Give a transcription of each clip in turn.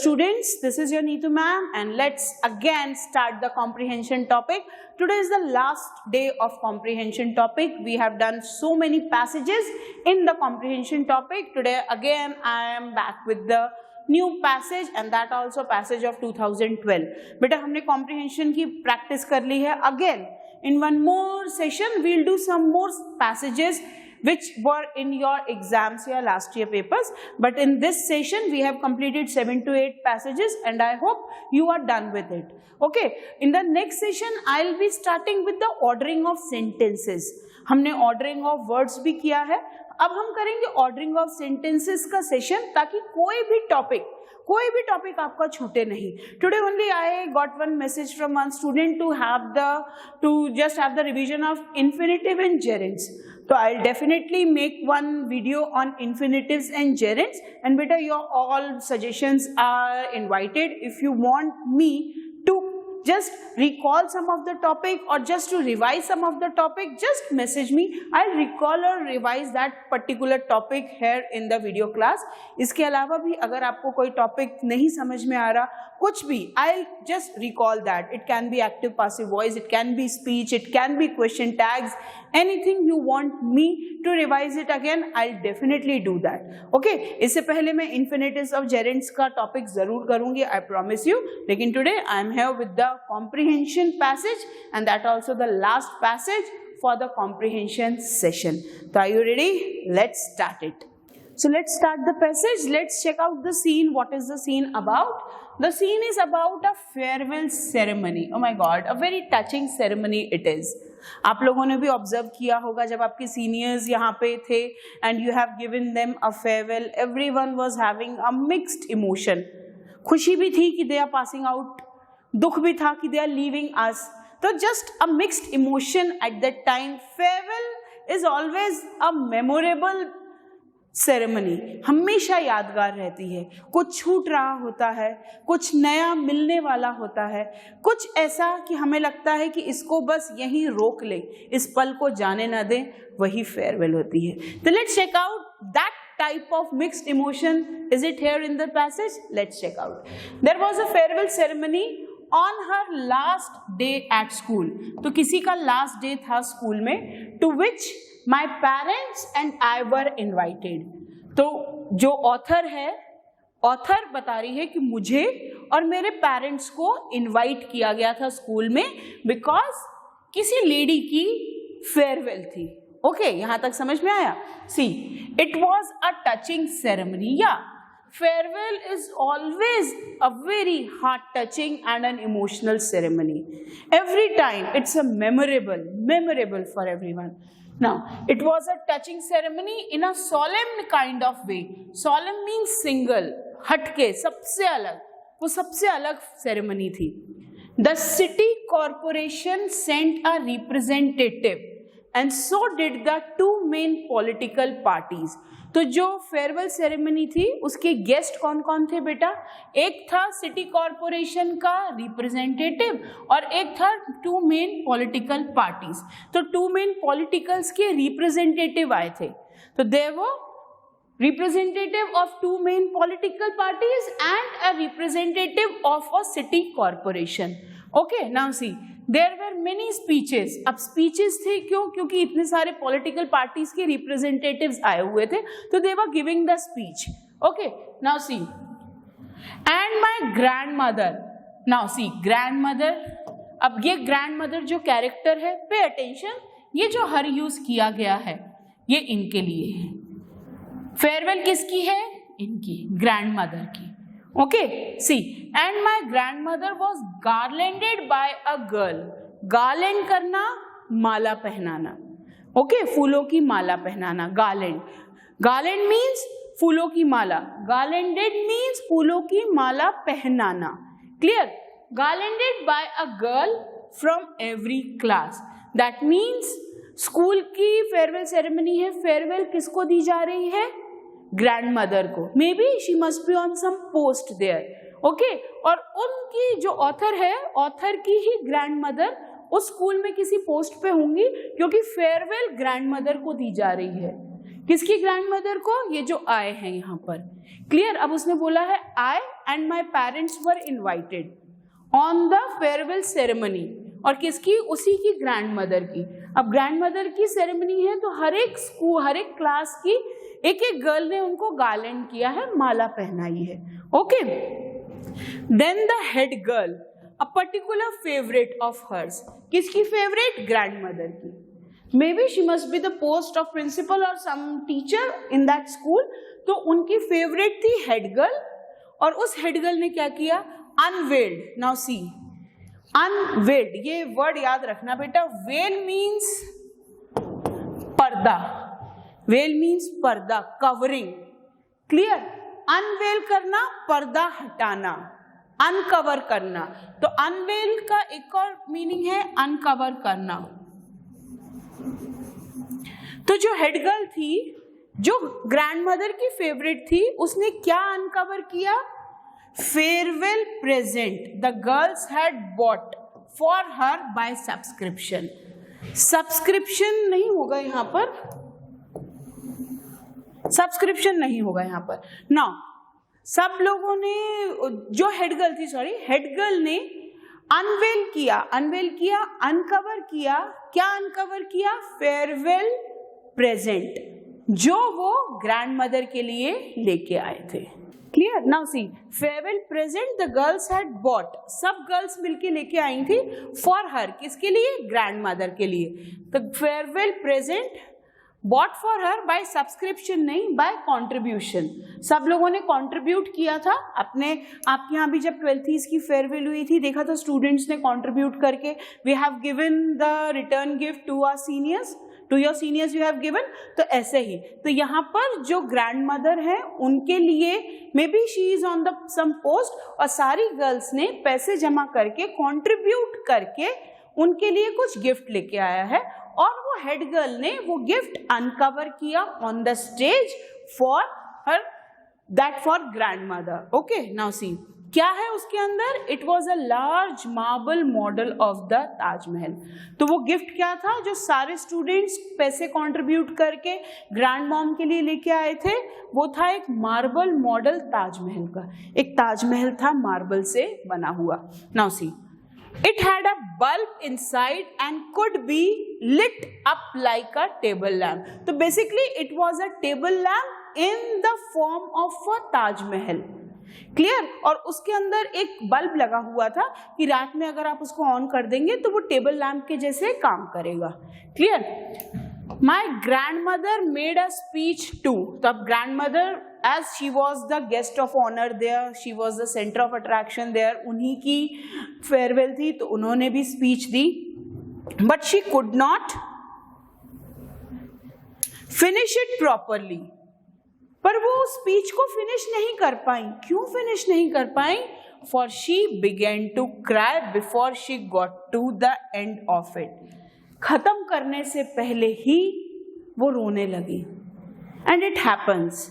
students, this is your Neetu ma'am, and let's again start the comprehension topic. Today is the last day of comprehension topic. We have done so many passages in the comprehension topic. Today again I am back with the new passage and that also passage of 2012. बेटा हमने comprehension की practice कर ली है. Again in one more session we'll do some more passages which were in your exams या last year papers, but in this session we have completed 7 to 8 passages and I hope you are done with it. Okay, in the next session I'll be starting with the ordering of sentences. हमने ordering of words भी किया है, अब हम करेंगे ordering of sentences का session ताकि कोई भी topic आपका छूटे नहीं. Today only I got one message from one student to just have the revision of infinitive and gerunds. So I'll definitely make one video on infinitives and gerunds, and beta your all suggestions are invited. If you want me to just recall some of the topic or just to revise some of the topic, just message me. I'll recall or revise that particular topic here in the video class. इसके अलावा भी अगर आपको कोई topic नहीं समझ में आ रहा, कुछ भी, I'll just recall that. It can be active passive voice, it can be speech, it can be question tags, anything you want me to revise it again, I'll definitely do that. Okay, इससे पहले मैं infinitives of gerunds का topic जरूर करूँगी, I promise you. लेकिन today I am here with the comprehension passage and that also the last passage for the comprehension session. So are you ready? Let's start it. So let's start the passage. Let's check out the scene. What is the scene about? The scene is about a farewell ceremony. Oh my God, a very touching ceremony it is. आप लोगों ने भी observe किया होगा जब आपके seniors यहाँ पे थे and you have given them a farewell. Everyone was having a mixed emotion. खुशी भी थी कि they are passing out, दुख भी था कि they are leaving us. तो just a mixed emotion at that time. Farewell is always a memorable ceremony, हमेशा यादगार रहती है. कुछ छूट रहा होता है, कुछ नया मिलने वाला होता है, कुछ ऐसा कि हमें लगता है कि इसको बस यहीं रोक ले, इस पल को जाने ना दें, वही फेयरवेल होती है. तो let's check out that type of mixed emotion. Is it here in the passage? Let's check out. There was a farewell ceremony on her last day at school. तो किसी का last day था school में, to which my parents and I were invited. तो जो author है, author बता रही है कि मुझे और मेरे पेरेंट्स को इनवाइट किया गया था स्कूल में बिकॉज किसी लेडी की फेयरवेल थी. ओके, यहाँ तक समझ में आया? See, it was a touching ceremony. या farewell is always a very heart touching and an emotional ceremony. Every time it's a memorable for everyone. Now, it was a touching ceremony in a solemn kind of way. Solemn means single, हटके, सबसे अलग. वो सबसे अलग ceremony थी. The city corporation sent a representative, and so did the two main political parties. तो जो farewell ceremony थी उसके गेस्ट कौन कौन थे बेटा? एक था सिटी कॉरपोरेशन का रिप्रेजेंटेटिव और एक था टू मेन पॉलिटिकल पार्टीज. तो टू मेन पॉलिटिकल्स के रिप्रेजेंटेटिव आए थे. तो there were representative of two main political parties and a representative of a city corporation. Okay, now see, there were many speeches. अब speeches थे क्यों? क्योंकि इतने सारे political parties के representatives आए हुए थे, तो they were giving the speech. Okay, now see, and my grandmother. Now see, grandmother. अब ये grandmother जो character है, pay attention, ये जो हर यूज किया गया है, ये इनके लिए है. फेयरवेल किसकी है? इनकी, ग्रैंडमदर की. Okay, see, and my grandmother was garlanded by a girl. Garland करना, माला पहनाना. ओके, फूलों की माला पहनाना, गार्लैंड. गार्लैंड मीन्स फूलों की माला, गार्लैंडेड मीन्स फूलों की माला पहनाना. Clear? Garlanded by a girl from every class. That means school की फेयरवेल सेरेमनी है. फेयरवेल किसको दी जा रही है? ग्रैंडमदर को. May B she must be on some post there. Okay, और उनकी जो ऑथर है, ऑथर की ही ग्रैंडमदर उस स्कूल में किसी पोस्ट पे होंगी क्योंकि फेयरवेल ग्रैंडमदर को दी जा रही है. किसकी ग्रैंडमदर को? ये जो आए हैं यहाँ पर, क्लियर। अब उसने बोला है I and my parents were invited on the farewell ceremony, और किसकी? उसी की ग्रैंडमदर की। अब ग्रैंडमदर की सेरेमनी है तो हर एक स्कूल, हर एक क्लास की एक एक गर्ल ने उनको गार्लैंड किया है, माला पहनाई है। Okay, then the head girl, a particular favourite of hers, किसकी फेवरेट? ग्रैंडमदर की। May B she must be the post of principal और some teacher in that school, तो उनकी फेवरेट थी हेड गर्ल, और उस हेड गर्ल ने क्या किया? अनवेल्ड। नाउ सी, अनवेल्ड, ये वर्ड याद रखना बेटा। वेल मीन्स पर्दा, वेल मीन्स पर्दा, कवरिंग, क्लियर। अनवेल करना, पर्दा हटाना, अनकवर करना। तो अनवेल का एक और मीनिंग है अनकवर करना। तो जो हेड गर्ल थी, जो ग्रैंडमदर की फेवरेट थी, उसने क्या अनकवर किया? Farewell present the girls had bought for her by subscription. Subscription नहीं होगा यहां पर, सब्सक्रिप्शन नहीं होगा यहां पर। नाउ सब लोगों ने, जो हेड गर्ल थी, सॉरी, हेड गर्ल ने अनवेल किया, अनवेल किया, अनकवर किया। क्या अनकवर किया? फेयरवेल प्रेजेंट, जो वो ग्रैंडमदर के लिए लेके आए थे। Clear? Now see, farewell present the girls had bought, सब गर्ल्स मिलके लेके आई थी, फॉर हर, किसके लिए? ग्रैंडमदर के लिए। तो farewell present bought for her by subscription नहीं, बाय कॉन्ट्रीब्यूशन। सब लोगों ने कॉन्ट्रीब्यूट किया था अपने। आपके यहाँ भी जब 12th की फेयरवेल हुई थी, देखा था स्टूडेंट्स ने कॉन्ट्रीब्यूट करके, we have given the return gift to our seniors, to your seniors you have given. तो ऐसे ही, तो यहाँ पर जो ग्रैंड मदर है उनके लिए may be she is on the some post, और सारी गर्ल्स ने पैसे जमा करके, कॉन्ट्रीब्यूट करके उनके लिए कुछ गिफ्ट लेके आया है, और वो हेड गर्ल ने वो गिफ्ट अनकवर किया on the stage for her, that for grandmother. Okay, now सी, क्या है उसके अंदर? It was a large marble model of the Taj Mahal. तो वो गिफ्ट क्या था जो सारे स्टूडेंट्स पैसे कंट्रीब्यूट करके ग्रैंड मॉम के लिए लेके आए थे? वो था एक मार्बल मॉडल ताजमहल का। एक ताजमहल था मार्बल से बना हुआ। Now see, it had a bulb inside and could be lit up like a table lamp. तो basically it was a table lamp in the form of a Taj Mahal. Clear? और उसके अंदर एक bulb लगा हुआ था कि रात में अगर आप उसको ऑन कर देंगे तो वो टेबल लैम्प के जैसे काम करेगा। Clear? My grandmother made a speech too. तो अब grandmother, as she was the guest of honour there, she was the centre of attraction there, उन्हीं की फेयरवेल थी तो उन्होंने भी स्पीच दी, but she could not finish it properly. पर वो स्पीच को फिनिश नहीं कर पाई। क्यों फिनिश नहीं कर पाई? For she began to cry before she got to the end of it. खत्म करने से पहले ही वो रोने लगी। And it happens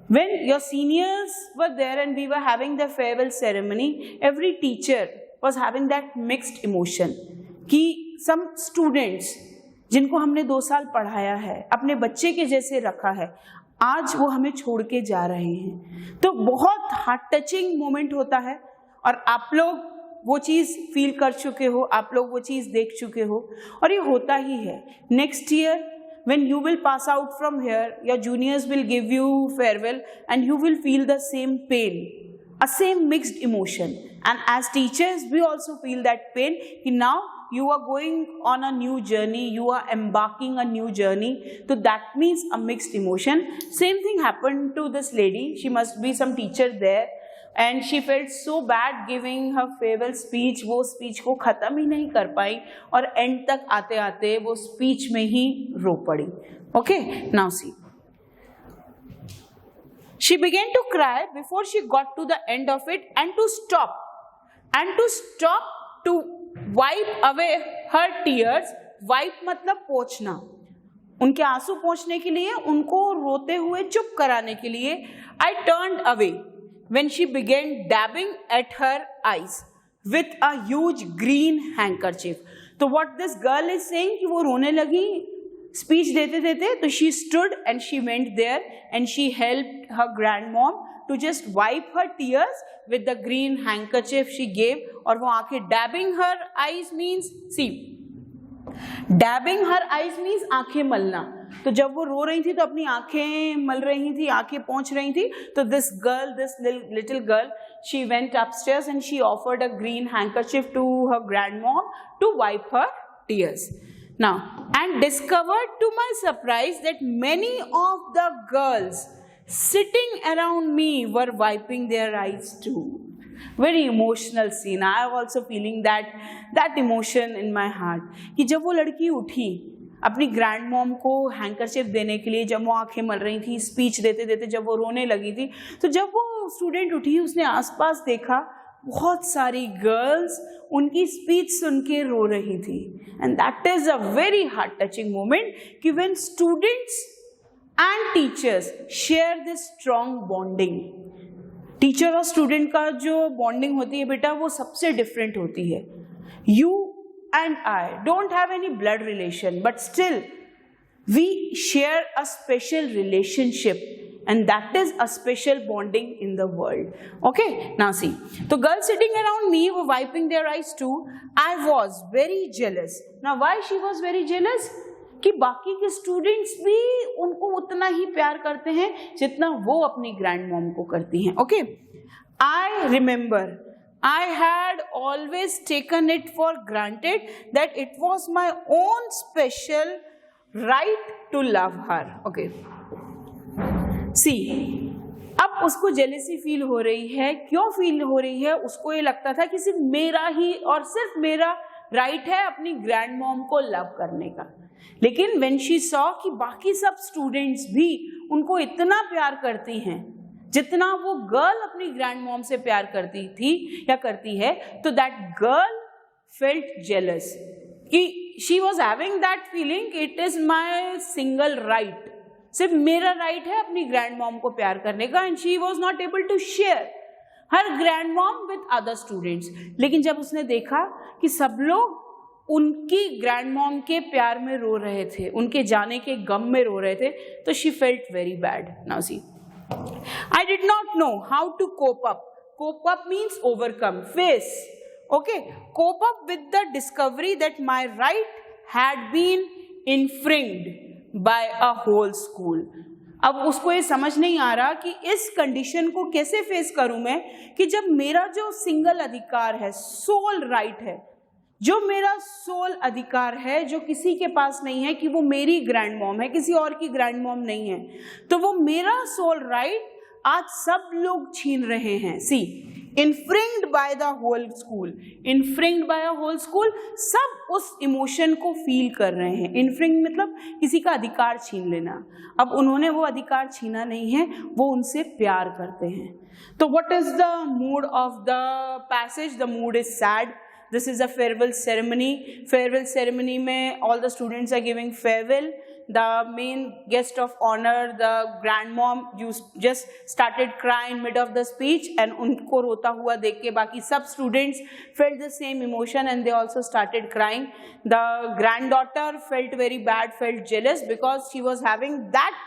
when your seniors were there and we were having the farewell ceremony, every teacher was having that mixed emotion कि some students जिनको हमने 2 साल पढ़ाया है, अपने बच्चे के जैसे रखा है, आज वो हमें छोड़ के जा रहे हैं। तो बहुत हार्ट टचिंग मोमेंट होता है, और आप लोग वो चीज़ फील कर चुके हो, आप लोग वो चीज़ देख चुके हो, और ये होता ही है। Next year when you will pass out from here, your juniors will give you farewell and you will feel the same pain, a same mixed emotion. And as teachers we also feel that pain कि now you are going on a new journey, you are embarking a new journey, so that means a mixed emotion. Same thing happened to this lady. She must be some teacher there and she felt so bad giving her farewell speech. वो speech को ख़त्म ही नहीं कर पाई और end तक आते आते वो speech में ही रो पड़ी। Okay, now see. She began to cry before she got to the end of it, and to stop to wipe away her tears. Wipe मतलब पोंछना, उनके आंसू पोंछने के लिए, उनको रोते हुए चुप कराने के लिए। I turned away when she began dabbing at her eyes with a huge green handkerchief. तो what this girl is saying कि वो रोने लगी स्पीच देते देते तो she stood and she went there and she helped her grand mom to just wipe her tears with the green handkerchief she gave. और वो आंखें dabbing her eyes means, see dabbing her eyes means आंखें मलना. तो जब वो रो रही थी तो अपनी आंखें मल रही थी, आंखें पोंछ रही थी. तो this girl, this little girl, she went upstairs and she offered a green handkerchief to her grand mom to wipe her tears. Now, and discovered to my surprise that many of the girls sitting around me were wiping their eyes too. Very emotional scene. I am also feeling that emotion in my heart. कि जब वो लड़की उठी अपनी grand mom को handkerchief देने के लिए, जब वो आंखें मल रही थी, स्पीच देते देते जब वो रोने लगी थी, तो जब वो स्टूडेंट उठी उसने आसपास देखा बहुत सारी गर्ल्स उनकी स्पीच सुन के रो रही थी. And that is a very heart touching moment कि when students and teachers share this strong bonding. Teacher और स्टूडेंट का जो बॉन्डिंग होती है बेटा वो सबसे डिफरेंट होती है. You and I don't have any blood relation but still we share a special relationship. And that is a special bonding in the world. Okay, now see. So girls sitting around me were wiping their eyes too. I was very jealous. Now why she was very jealous? कि बाकी के students भी उनको उतना ही प्यार करते हैं जितना वो अपनी ग्रैंड मॉम को करती हैं. Okay, I remember I had always taken it for granted that it was my own special right to love her. Okay. सी अब उसको जेलेसी फील हो रही है. क्यों फील हो रही है? उसको ये लगता था कि सिर्फ मेरा ही और सिर्फ मेरा राइट है अपनी ग्रैंड मॉम को लव करने का. लेकिन व्हेन शी सॉ कि बाकी सब स्टूडेंट्स भी उनको इतना प्यार करती हैं जितना वो गर्ल अपनी ग्रैंड मॉम से प्यार करती थी या करती है, तो दैट गर्ल फेल्ट जेलस कि she was having that feeling it is my single right, सिर्फ मेरा राइट है अपनी ग्रैंड मॉम को प्यार करने का. And she was not able to share her grand mom with other students. लेकिन जब उसने देखा कि सब लोग उनकी ग्रैंड मॉम के प्यार में रो रहे थे, उनके जाने के गम में रो रहे थे, तो she felt very bad. Now see, I did not know how to cope up. Cope up means overcome, face. Okay, cope up with the discovery that my right had been infringed by a whole school. अब उसको ये समझ नहीं आ रहा कि इस condition को कैसे फेस करूं मैं कि जब मेरा जो सिंगल अधिकार है, सोल राइट है, जो मेरा सोल अधिकार है, जो किसी के पास नहीं है, कि वो मेरी ग्रैंड मॉम है, किसी और की ग्रैंड मॉम नहीं है, तो वो मेरा सोल राइट आज सब लोग छीन रहे हैं. See, infringed by the whole school. Infringed by a whole school, सब उस इमोशन को फील कर रहे हैं. इन्फ्रिंग मतलब किसी का अधिकार छीन लेना. अब उन्होंने वो अधिकार छीना नहीं है, वो उनसे प्यार करते हैं. तो what is the mood off the passage? The mood is sad. This is a farewell ceremony. Farewell ceremony में all the students are giving farewell. The main guest of honor, the grandmom, just started crying mid of the speech, and उनको रोता हुआ देख के बाकी सब students felt the same emotion and they also started crying. The granddaughter felt very bad, felt jealous because she was having that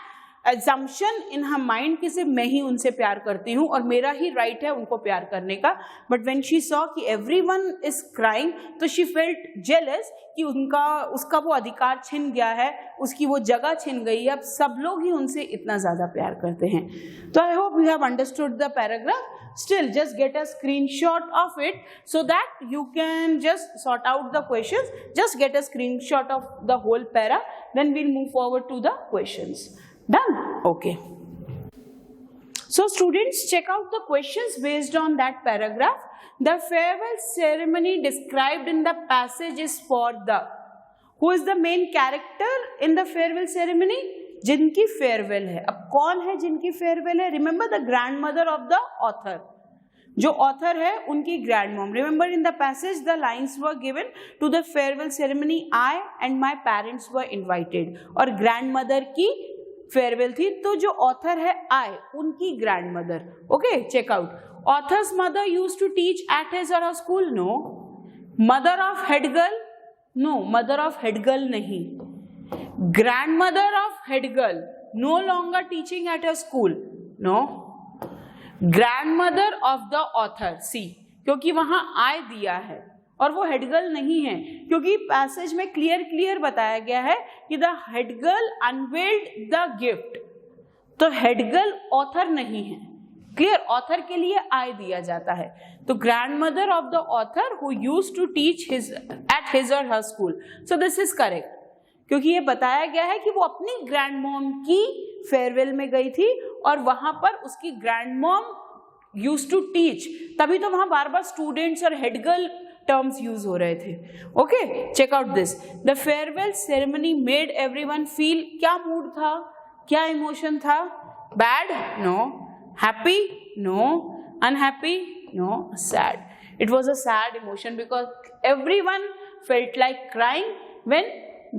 assumption in her mind कि सिर्फ मैं ही उनसे प्यार करती हूँ और मेरा ही राइट है उनको प्यार करने का. बट व्हेन शी सॉ कि everyone is crying, तो she felt jealous कि उसका वो अधिकार छिन गया है, उसकी वो जगह छिन गई है, अब सब लोग ही उनसे इतना ज़्यादा प्यार करते हैं. तो I hope you have understood the paragraph. Still, just get a screenshot of it so that you can just sort out the questions. Just get a screenshot of the whole para, then we'll move forward to the questions. Done? Okay. So students, check out the questions based on that paragraph. The farewell ceremony described in the passage is for the. Who is the main character in the farewell ceremony? जिनकी farewell है. अब कौन है जिनकी farewell है? Remember the grandmother of the author. जो author है उनकी grand mom. Remember in the passage the lines were given to the farewell ceremony I and my parents were invited. और ग्रैंड मदर की farewell थी, तो जो author है I, उनकी grandmother. Okay, check out. Author's mother used to teach at his or her school. No. Mother of head girl? No, mother of head girl नहीं. Grandmother of head girl no longer teaching at her school. No. Grandmother of the author. See, क्योंकि वहां I दिया है और वो head girl नहीं है, क्योंकि पैसेज में क्लियर बताया गया है कि the head girl unveiled the gift. तो हेड गर्ल ऑथर नहीं है. क्लियर, ऑथर के लिए आई दिया जाता है. तो grandmother of the author who used to teach at his or her school. So this is correct, क्योंकि ये बताया गया है कि वो अपनी ग्रैंड मॉम की फेयरवेल में गई थी और वहां पर उसकी grand mom used to teach. तभी तो वहां बार बार स्टूडेंट्स और हेड गर्ल टर्म्स यूज हो रहे थे. Okay, check out this. The farewell ceremony made everyone feel. क्या मूड था, क्या इमोशन था? Bad? No. Happy? No. Unhappy? No. Sad. It was a sad emotion because everyone felt like crying when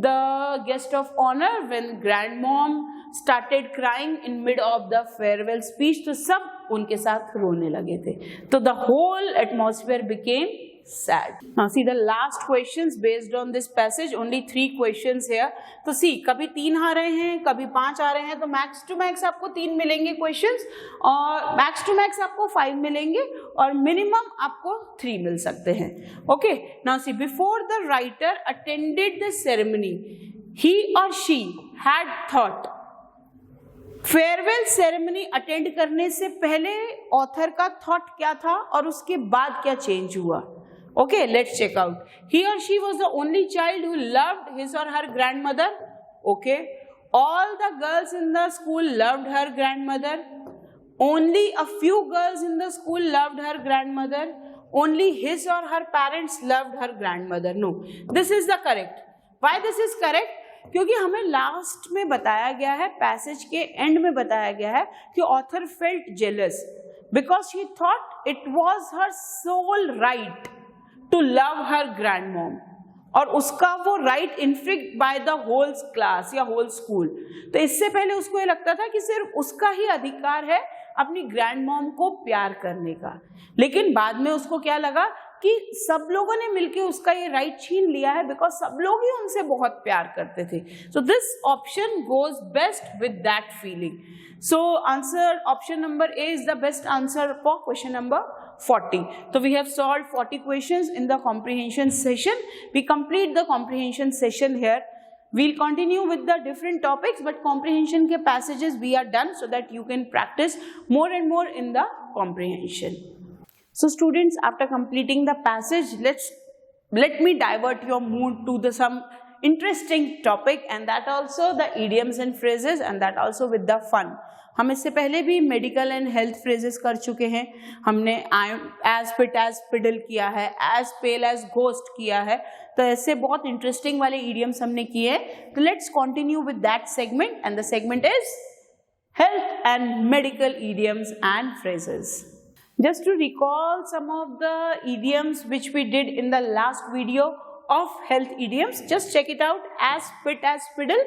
the guest of honor, when grandmom started crying in mid of the farewell speech, तो सब उनके साथ रोने लगे थे. तो the whole atmosphere became sad. Now see the last questions based on this passage. Only 3 questions here. तो see, कभी 3 आ रहे हैं, कभी 5 आ रहे हैं, तो मैक्स टू मैक्स आपको 3 मिलेंगे क्वेश्चंस और मैक्स टू मैक्स आपको 5 मिलेंगे और मिनिमम आपको 3 मिल सकते हैं. Okay, now see, before the writer attended the ceremony he or she had thought. Farewell ceremony attend करने से पहले ऑथर का थॉट क्या था और उसके बाद क्या चेंज हुआ. Okay, let's check out. He or she was the only child who loved his or her grandmother. Okay. All the girls in the school loved her grandmother. Only a few girls in the school loved her grandmother. Only his or her parents loved her grandmother. No, this is the correct. Why this is correct? क्योंकि हमें last में बताया गया है, passage के and में बताया गया है कि author felt jealous because she thought it was her sole right to love her grandmom, और उसका वो right infringed by the whole class या होल स्कूल. तो इससे पहले उसको ये लगता था कि सिर्फ उसका ही अधिकार है अपनी ग्रैंड मॉम को प्यार करने का, लेकिन बाद में उसको क्या लगा कि सब लोगों ने मिलके उसका ये राइट छीन लिया है बिकॉज सब लोग ही उनसे बहुत प्यार करते थे. So this option goes best with that feeling. So answer option number A is the best answer for question number 40. So we have solved 40 questions in the comprehension session. We complete the comprehension session here. We'll continue with the different topics, but comprehension के passages we are done so that you can practice more and more in the comprehension. So students, after completing the passage, let me divert your mood to some interesting topic, and that also the idioms and phrases, and that also with the fun. हम इससे पहले भी medical and health phrases कर चुके हैं. हमने as fit as fiddle किया है, एज पेल एज घोस्ट किया है, तो ऐसे बहुत इंटरेस्टिंग वाले इडियम्स हमने किए हैं. तो let's continue with that segment, and the segment is health and medical idioms and phrases. Just to recall some of the idioms which we did in the last video of health idioms, just check it out. As fit as fiddle.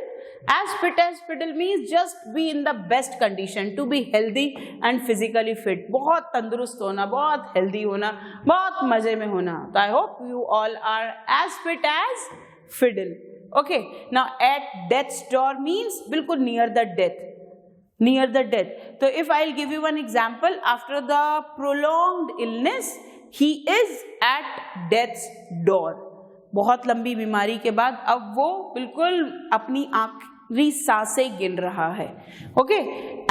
As fit as fiddle means just be in the best condition to be healthy and physically fit. बहुत तंदुरुस्त होना, बहुत healthy होना, बहुत मजे में होना. तो I hope you all are as fit as fiddle. Okay. Now at death's door means बिल्कुल near the death. Near the death. So if I'll give you one example, after the prolonged illness, he is at death's door. बहुत लंबी बीमारी के बाद अब वो बिल्कुल अपनी आखिरी सांसें गिन रहा है. Okay.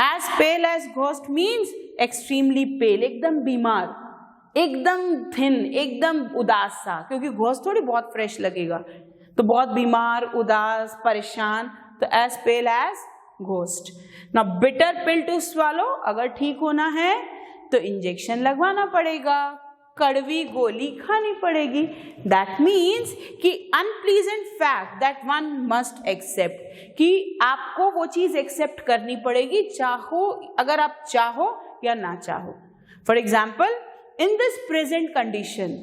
As pale as ghost means extremely pale, एकदम बीमार, एकदम thin, एकदम उदास सा, क्योंकि घोस्ट थोड़ी बहुत फ्रेश लगेगा, तो बहुत बीमार, उदास, परेशान. तो as pale as घोस्ट. ना बिटर पिल टू स्वालो, अगर ठीक होना है तो इंजेक्शन लगवाना पड़ेगा, कड़वी गोली खानी पड़ेगी. दैट मीन्स कि unpleasant fact that one must accept, कि आपको वो चीज एक्सेप्ट करनी पड़ेगी, चाहो, अगर आप चाहो या ना चाहो. For example, in this present condition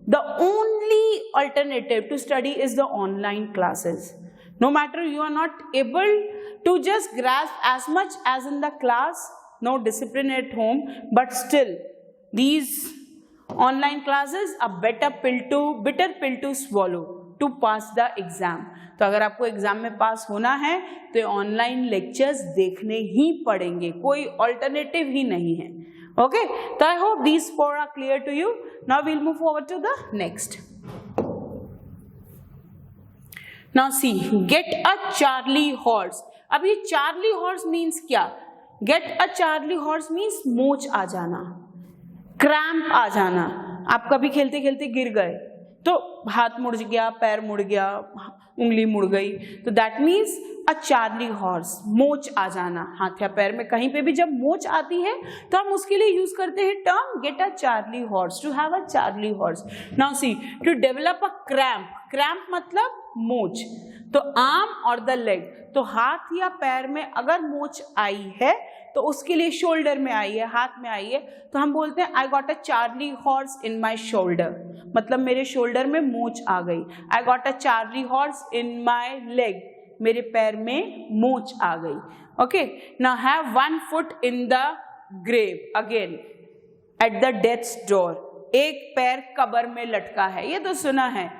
the only alternative to study is the online classes. No matter you are not able to just grasp as much as in the class, no discipline at home, but still these online classes are bitter pill to swallow. to pass the exam. तो अगर आपको exam में पास होना है तो online lectures देखने ही पड़ेंगे, कोई ऑल्टरनेटिव ही नहीं है. ओके, तो I hope these four are clear to you. Now we'll move forward to the next. Now see, get a Charlie horse. अब ये Charlie horse means क्या? Get a Charlie horse means मोच आ जाना, cramp आ जाना. आप कभी खेलते खेलते गिर गए तो हाथ मुड़ गया, पैर मुड़ गया, उंगली मुड़ गई, तो that means a Charlie horse, मोच आ जाना हाथ या पैर में. कहीं पे भी जब मोच आती है तो हम उसके लिए यूज करते हैं term get a Charlie horse, to have a Charlie horse. Now see, to develop a cramp, cramp मतलब मोच, तो आर्म और द लेग, तो हाथ या पैर में अगर मोच आई है तो उसके लिए शोल्डर में आई है, हाथ में आई है, तो हम बोलते हैं I got a Charlie horse in my shoulder, मतलब मेरे शोल्डर में मोच आ गई. I got a Charlie horse in my leg, मेरे पैर में मोच आ गई. Okay, now have one foot in the grave, again at the death's door, एक पैर कब्र में लटका है. ये तो सुना है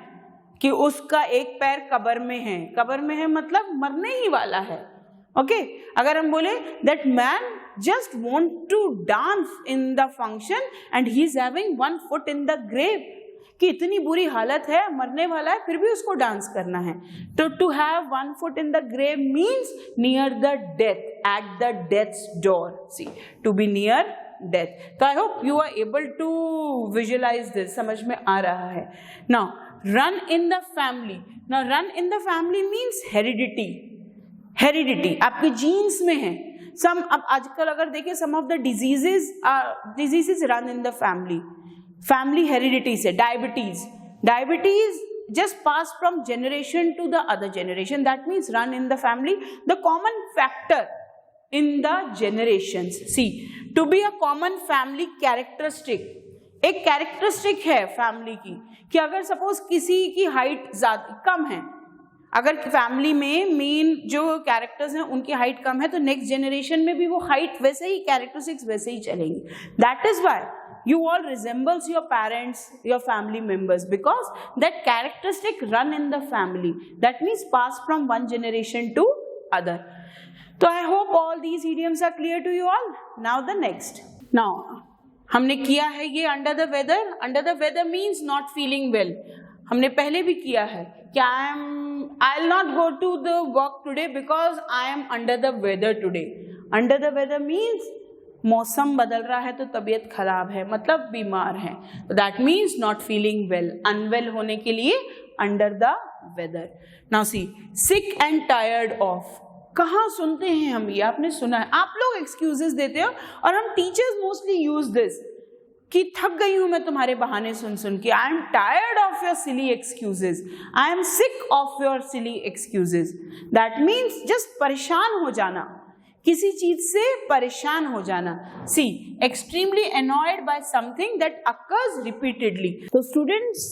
कि उसका एक पैर कब्र में है, कब्र में है मतलब मरने ही वाला है. ओके, अगर हम बोले that man just want to dance in the function and he is having one foot in the grave, कि इतनी बुरी हालत है, मरने वाला है, फिर भी उसको डांस करना है. तो to have one foot in the grave means near the death, at the death's door. See, to be near death. तो I hope you are able to visualise this, समझ में आ रहा है. Now run in the family. Now run in the family means heredity, heredity आपके genes में है. Some, अब आजकल अगर देखें, some of the diseases run in the family, family heredity से. Diabetes, diabetes just pass from generation to the other generation, that means run in the family. The common factor in the generations, see, to be a common family characteristic, एक characteristic है family की कि अगर suppose किसी की height ज्यादा कम है, अगर फैमिली में मेन जो कैरेक्टर्स हैं उनकी हाइट कम है, तो नेक्स्ट जनरेशन में भी वो हाइट वैसे ही, कैरेक्टरिस्टिक्स वैसे ही चलेंगी. That is why you all resembles your parents, your family members, because that characteristic run in the family, that means pass from one generation to other. So I hope all these idioms are clear to you all. Now the next. Now हमने किया है ये under the weather. Under the weather means not feeling well. हमने पहले भी किया है कि I'll not go to the work today because I am under the weather today. Under the weather means मौसम बदल रहा है तो तबीयत खराब है, मतलब बीमार है. That means not feeling well, unwell होने के लिए under the weather. Now see, sick and tired of, कहाँ सुनते हैं हम ये? आपने सुना है, आप लोग एक्सक्यूजेस देते हो और हम टीचर्स मोस्टली यूज दिस कि थक गई हूं मैं तुम्हारे बहाने सुन सुन के. I am tired of your silly excuses, I am sick of your silly excuses. That means just परेशान हो जाना, किसी चीज से परेशान हो जाना. See, extremely annoyed by something that occurs repeatedly. तो students,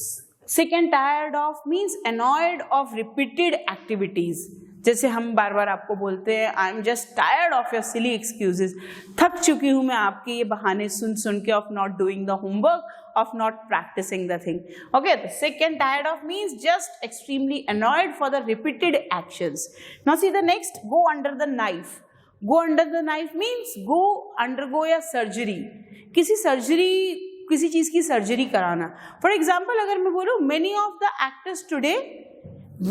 sick and tired of means annoyed of repeated activities. जैसे हम बार बार आपको बोलते हैं I am just tired of your silly excuses, थक चुकी हूं मैं आपके ये बहाने सुन सुन के, of not doing the homework, of not practicing the thing. Okay, the sick and tired of means just extremely annoyed for the repeated actions. Now see the next, go under the knife. Go under the knife means go undergo या surgery, किसी surgery, किसी चीज की surgery कराना. For example अगर मैं बोलूं many of the actors today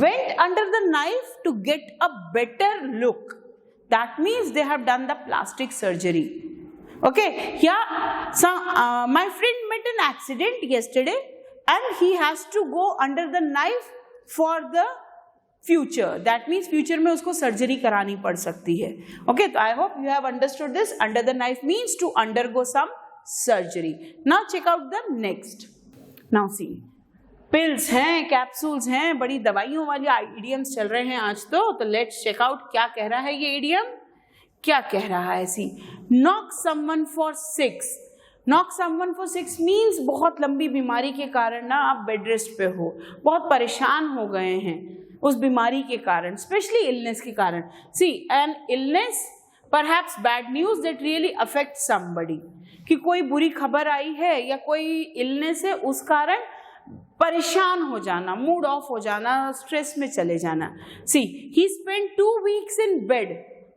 went under the knife to get a better look, that means they have done the plastic surgery. Okay, yeah, my friend met an accident yesterday and he has to go under the knife for the future, that means future में उसको surgery करानी पड़ सकती है. Okay, तो I hope you have understood this. Under the knife means to undergo some surgery. Now check out the next. Now see, pills हैं, capsules हैं, बड़ी दवाइयों वाले इडियम्स चल रहे हैं आज तो लेट्स चेक आउट क्या कह रहा है ये इडियम. क्या कह रहा है? See, knock someone for 6. Knock someone for 6 means बहुत लंबी बीमारी के कारण ना आप बेड रेस्ट पे हो, बहुत परेशान हो गए हैं उस बीमारी के कारण, स्पेशली इलनेस के कारण. See, an illness perhaps bad news that really affect somebody, कि कोई बुरी खबर आई है या कोई इलनेस है उस कारण परेशान हो जाना, मूड ऑफ हो जाना, स्ट्रेस में चले जाना. सी ही स्पेंड 2 weeks इन बेड.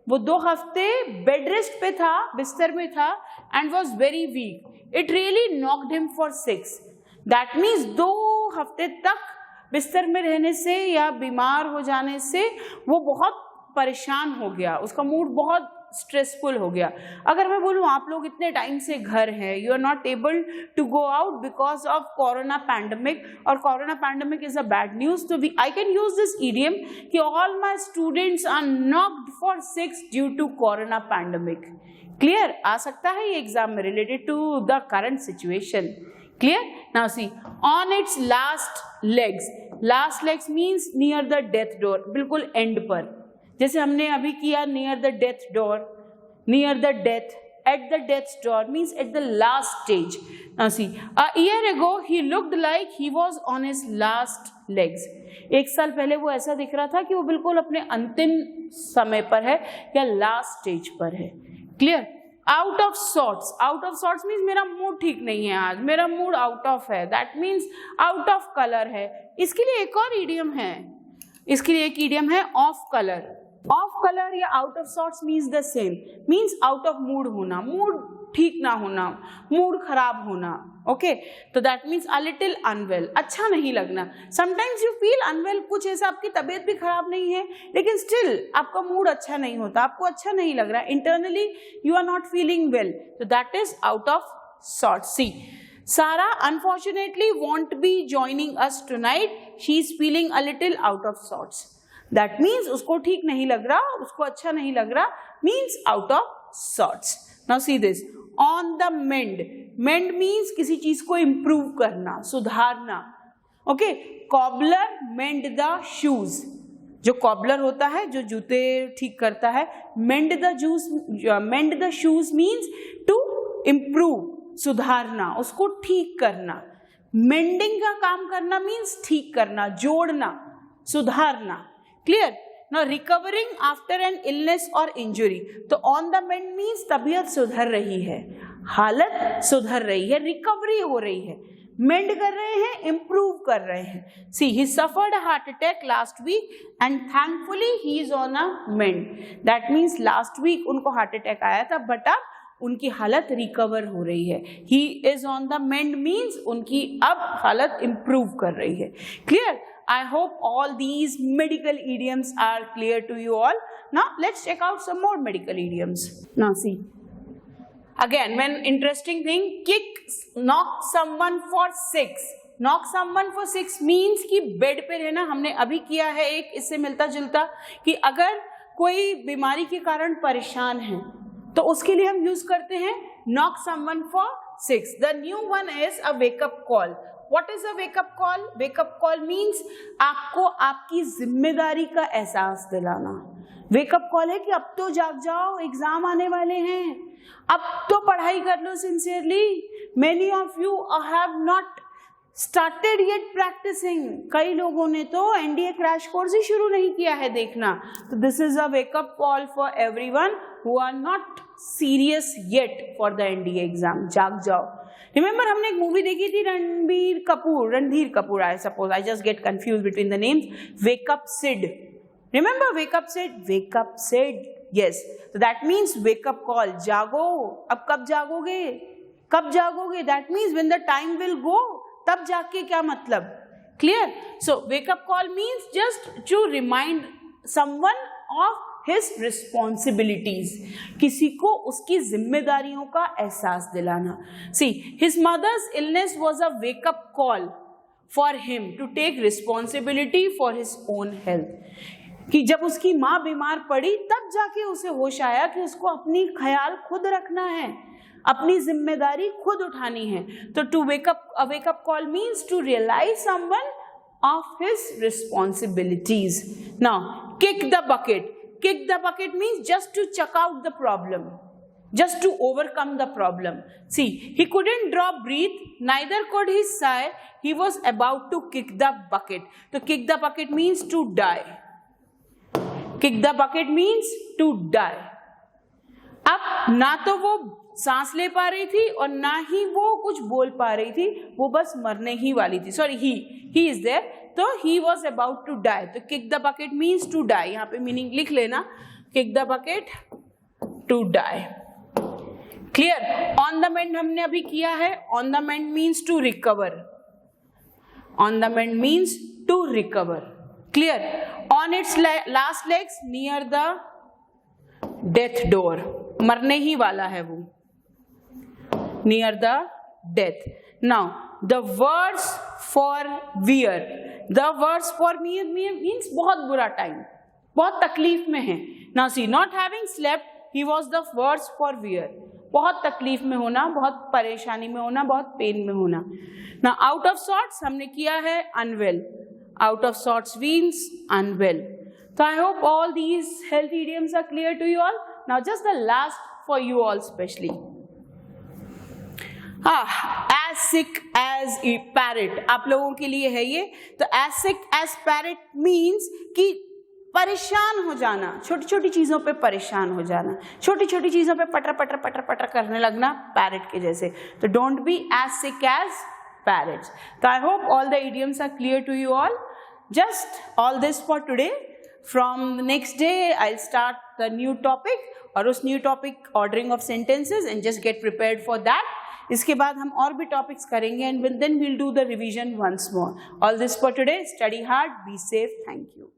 वो 2 हफ्ते बेड रेस्ट पे था, बिस्तर में था, and was very weak. It really knocked him for 6. That means 2 हफ्ते तक बिस्तर में रहने से या बीमार हो जाने से वो बहुत परेशान हो गया, उसका मूड बहुत स्ट्रेसफुल हो गया. अगर मैं बोलूँ आप लोग इतने टाइम से घर हैं, you are not able to go out because of corona pandemic, और corona pandemic is a bad news, तो I can use this idiom कि all my students are knocked for 6 due to corona pandemic. Clear? आ सकता है ये exam में related to the current situation. Clear? Now see, on its last legs. Last legs means near the death door. बिल्कुल end पर. जैसे हमने अभी किया near the death door, near the death, at the death's door means at the last stage. Now see, a year ago he looked like he was on his last legs. 1 साल पहले वो ऐसा दिख रहा था कि वो बिल्कुल अपने अंतिम समय पर है या लास्ट स्टेज पर है. Clear? Out of sorts. Out of sorts means मेरा मूड ठीक नहीं है आज, मेरा मूड आउट ऑफ है. That means out of colour है. इसके लिए एक और ईडियम है, इसके लिए एक ईडियम है ऑफ कलर. ऑफ कलर या out of sorts means the same, means out of mood होना, मूड ठीक ना होना, मूड खराब होना. ओके, तो that means a little unwell, अच्छा नहीं लगना. समटाइम्स यू फील अनवेल, कुछ ऐसा आपकी तबीयत भी खराब नहीं है लेकिन स्टिल आपका मूड अच्छा नहीं होता, आपको अच्छा नहीं लग रहा, internally you are not feeling well, तो that is out of sorts. See Sarah unfortunately won't be joining us tonight. She is feeling a little out of sorts. That means उसको ठीक नहीं लग रहा, उसको अच्छा नहीं लग रहा, means out of sorts. Now see this. On the mend. Mend means किसी चीज को improve करना, सुधारना. Okay. Cobbler mend the shoes. जो कॉबलर होता है, जो जूते ठीक करता है, mend the shoes means to improve. सुधारना, उसको ठीक करना. मेंडिंग का काम करना मीन्स ठीक करना, जोड़ना, सुधारना. Clear? Now recovering after an illness और इंजुरी. तो ऑन द मेंड मीन्स तबीयत सुधर रही है, हालत सुधर रही है, रिकवरी हो रही है. मेंड कर रहे हैं, इंप्रूव कर रहे हैं. See he suffered a heart attack last week and thankfully he is on a mend. That means last week उनको हार्ट अटैक आया था, बट अब उनकी हालत रिकवर हो रही है. He is on the mend means उनकी अब हालत इंप्रूव कर रही है. Clear? I hope all these medical idioms are clear to you all. Now let's check out some more medical idioms. Now see again one interesting thing, kick, knock someone for 6. knock someone for 6 means कि bed पे रहना. हमने अभी किया है एक इससे मिलता जुलता, कि अगर कोई बीमारी के कारण परेशान है तो उसके लिए हम यूज करते हैं knock someone for 6. The new one is a wake up call. What is a wake up call? Wake up call means आपको आपकी जिम्मेदारी का एहसास दिलाना. वेक अप कॉल है कि अब तो जाग जाओ, एग्जाम आने वाले हैं, अब तो पढ़ाई कर लो sincerely. Many of you have not started yet practicing. कई लोगों ने तो एनडीए क्रैश कोर्स ही शुरू नहीं किया है देखना. तो this is a wake up call for everyone who are not serious yet for the NDA exam. जाग जाओ. रिमेंबर हमने एक मूवी देखी थी, Randhir Kapoor, I suppose, I just get confuse between the names. Wake up Sid. Remember wake up Sid. Yes, तो that means wake up call. जागो. अब कब जागोगे? That means when the time will go, तब जाके क्या मतलब. Clear? So wake up call means just to remind someone of his responsibilities. किसी को उसकी जिम्मेदारियों का एहसास दिलाना. See his mother's illness was a wake up call for him to take responsibility for his own health. कि जब उसकी माँ बीमार पड़ी तब जाके उसे होश आया कि उसको अपनी ख्याल खुद रखना है, अपनी जिम्मेदारी खुद उठानी है. तो to wake up call means to realise someone of his responsibilities. Now kick the bucket. Kick the bucket means just to chuck out the problem, just to overcome the problem. See, he couldn't draw breath, neither could he sigh. He was about to kick the bucket. So kick the bucket means to die. Kick the bucket means to die. अब ना तो वो सांस ले पा रही थी और ना ही वो कुछ बोल पा रही थी, वो बस मरने ही वाली थी. Sorry, he is there. तो he was about to die. तो kick the bucket means to die. यहाँ पे मीनिंग लिख लेना, kick the bucket to die. Clear. On the mend हमने अभी किया है. On the mend means to recover. On the mend means to recover. Clear. On its last legs near the death door. मरने ही वाला है वो, near the death. Now the words for wear. The words for means बहुत बुरा time, बहुत तकलीफ में है. Now see, not having slept, he was the words for wear. बहुत तकलीफ में होना, बहुत परेशानी में होना, बहुत पेन में होना. ना आउट ऑफ सॉर्ट्स हमने किया है unwell. Out of sorts means unwell. So I hope all these health idioms are clear to you all. Now just the last for you all specially. As sick as a parrot. आप लोगों के लिए है ये. तो as sick as parrot means कि परेशान हो जाना, छोटी छोटी चीजों पे परेशान हो जाना, छोटी छोटी चीजों पे पटर पटर पटर पटर करने लगना पैरेट के जैसे. तो don't be as sick as parrots. So I hope all the idioms are clear to you all. Just all this for today. From the next day I'll start the new topic और उस new topic ordering of sentences and just get prepared for that. इसके बाद हम और भी topics करेंगे and then we'll do the revision once more. All this for today. Study hard, be safe. Thank you.